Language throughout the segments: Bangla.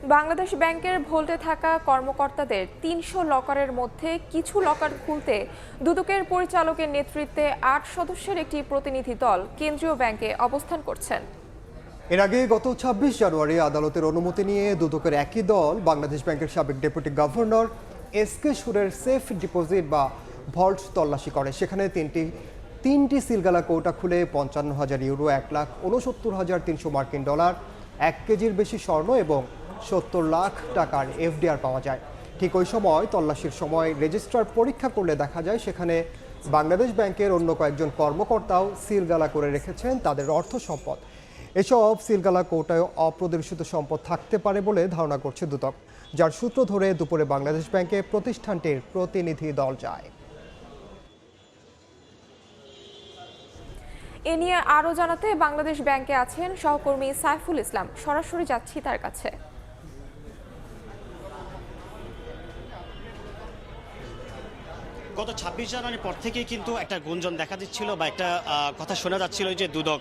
বাংলাদেশ ব্যাংকের ভোল্টে থাকা কর্মকর্তাদের ৩০০ লকারের মধ্যে কিছু লকার খুলতে দুদকের পরিচালকের নেতৃত্বে ৮ সদস্যের একটি প্রতিনিধি দল কেন্দ্রীয় ব্যাংকে অবস্থান করছেন। এর আগে গত ২৬ জানুয়ারি আদালতের অনুমতি নিয়ে দুদকের একই দল বাংলাদেশ ব্যাংকের সাবেক ডেপুটি গভর্নর এসকে সুরের সেফ ডিপোজিট বা ভল্ট তল্লাশি করে। সেখানে তিনটি সিলগালা কৌটা খুলে ৫৫,০০০ ইউরো, ১,৬৯,৩০০ মার্কিন ডলার, ১ কেজির বেশি স্বর্ণ এবং ৭০ লাখ টাকার এফডিআর পাওয়া যায়। ঠিক ওই সময় তল্লাশির সময় রেজিস্ট্রার পরীক্ষা করলে দেখা যায় সেখানে বাংলাদেশ ব্যাংকের অন্য কয়েকজন কর্মকর্তাও সিলগালা করে রেখেছেন তাদের অর্থ সম্পদ। এসব সিলগালা কৌটায় অপ্রদর্শিত সম্পদ থাকতে পারে বলে ধারণা করছে দুদক, যার সূত্র ধরে দুপুরে বাংলাদেশ ব্যাংকে প্রতিষ্ঠানটির প্রতিনিধি দল যায়। এ নিয়ে আরও জানাতে বাংলাদেশ ব্যাংকে আছেন সহকর্মী সাইফুল ইসলাম। সরাসরি যাচ্ছি তার কাছে। গত ২৬ জানুয়ারির পর থেকেই কিন্তু একটা গুঞ্জন দেখা দিচ্ছিল বা একটা কথা শোনা যাচ্ছিল যে দুদক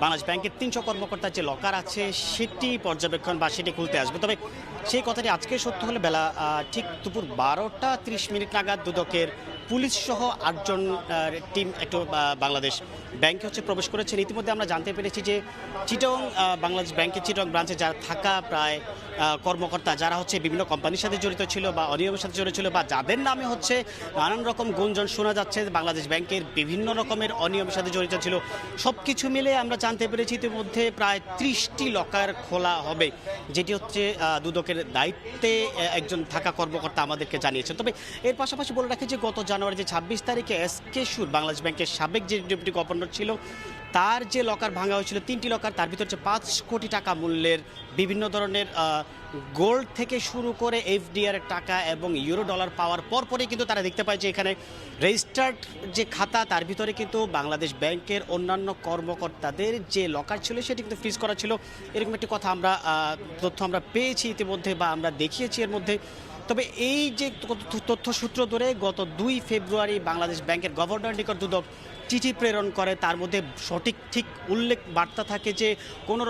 বাংলাদেশ ব্যাংকের ৩০০ কর্মকর্তার যে লকার আছে সেটি পর্যবেক্ষণ বা সেটি খুলতে আসবে। তবে সেই কথাটি আজকে সত্য হলে বেলা ঠিক দুপুর ১২টা ৩০ মিনিট নাগাদ দুদকের পুলিশ সহ ৮ জন টিম একটু বাংলাদেশ ব্যাংকে প্রবেশ করেছেন। ইতিমধ্যে আমরা জানতে পেরেছি যে চিটং বাংলাদেশ ব্যাংকের চিটং ব্রাঞ্চে যারা থাকা প্রায় কর্মকর্তা যারা বিভিন্ন কোম্পানির সাথে জড়িত ছিল বা অনিয়মের সাথে জড়িত ছিল বা যাদের নামে নানান রকম গুঞ্জন শোনা যাচ্ছে বাংলাদেশ ব্যাংকের বিভিন্ন রকমের অনিয়মের সাথে জড়িত ছিল, সব কিছু মিলে আমরা জানতে পেরেছি ইতিমধ্যে প্রায় ৩০টি লকার খোলা হবে, যেটি দুদকের দায়িত্বে একজন থাকা কর্মকর্তা আমাদেরকে জানিয়েছেন। তবে এর পাশাপাশি বলে রাখি যে গত জানুয়ারি ২৬ তারিখে এসকে সুর বাংলাদেশ ব্যাংকের সাবেক যে ডেপুটি গভর্নর ছিল তার যে লকার ভাঙা হয়েছিল ৩টি লকার, তার ভিতর ৫ কোটি টাকা মূল্যের বিভিন্ন ধরনের গোল্ড থেকে শুরু করে এফডিআর টাকা এবং ইউরো ডলার পাওয়ার পরপরই কিন্তু তারা দেখতে পায় যে এখানে রেজিস্টার্ড যে খাতা তার ভিতরে কিন্তু বাংলাদেশ ব্যাংকের অন্যান্য কর্মকর্তাদের যে লকার ছিল সেটি কিন্তু ফ্রিজ করা ছিল। এরকম একটি কথা তথ্য আমরা পেয়েছি ইতিমধ্যে বা আমরা দেখিয়েছি এর মধ্যে। তবে এই যে তথ্য সূত্র ধরে গত ২ ফেব্রুয়ারি বাংলাদেশ ব্যাংকের গভর্নর নিকট দুদক চিঠি প্রেরণ করে, তার মধ্যে ঠিক উল্লেখ বার্তা থাকে যে কোনো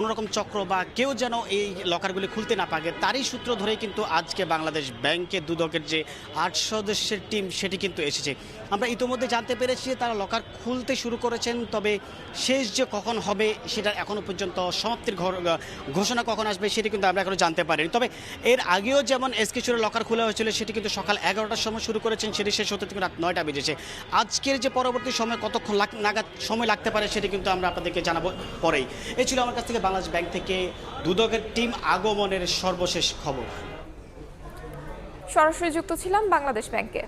রকম চক্র বা কেউ যেন এই লকারগুলি খুলতে না পারে। তারই সূত্র ধরেই কিন্তু আজকে বাংলাদেশ ব্যাংকের দুদকের যে ৮ সদস্যের টিম সেটি কিন্তু এসেছে। আমরা ইতিমধ্যে জানতে পেরেছি যে তারা লকার খুলতে শুরু করেছেন, তবে শেষ যে কখন হবে সেটা এখনও পর্যন্ত সমাপ্তির ঘোষণা কখন আসবে সেটি কিন্তু আমরা এখনও জানতে পারিনি। তবে এর আগেও যেমন এসকে সুরের লকার খোলা হয়েছিল সেটি কিন্তু সকাল ১১টার সময় শুরু করেছেন, সেটি শেষ হতে কিন্তু রাত ৯টা বেজেছে। আজকের যে পরবর্তী সময় কতক্ষণ নাগাদ সময় লাগতে পারে সেটি কিন্তু আমরা আপনাদেরকে জানাবো পরেই। এই ছিল আমার কাছ থেকে বাংলাদেশ ব্যাংক থেকে দুদকের টিম আগমনের সর্বশেষ খবর। সরাসরি যুক্ত ছিলাম বাংলাদেশ ব্যাংকে।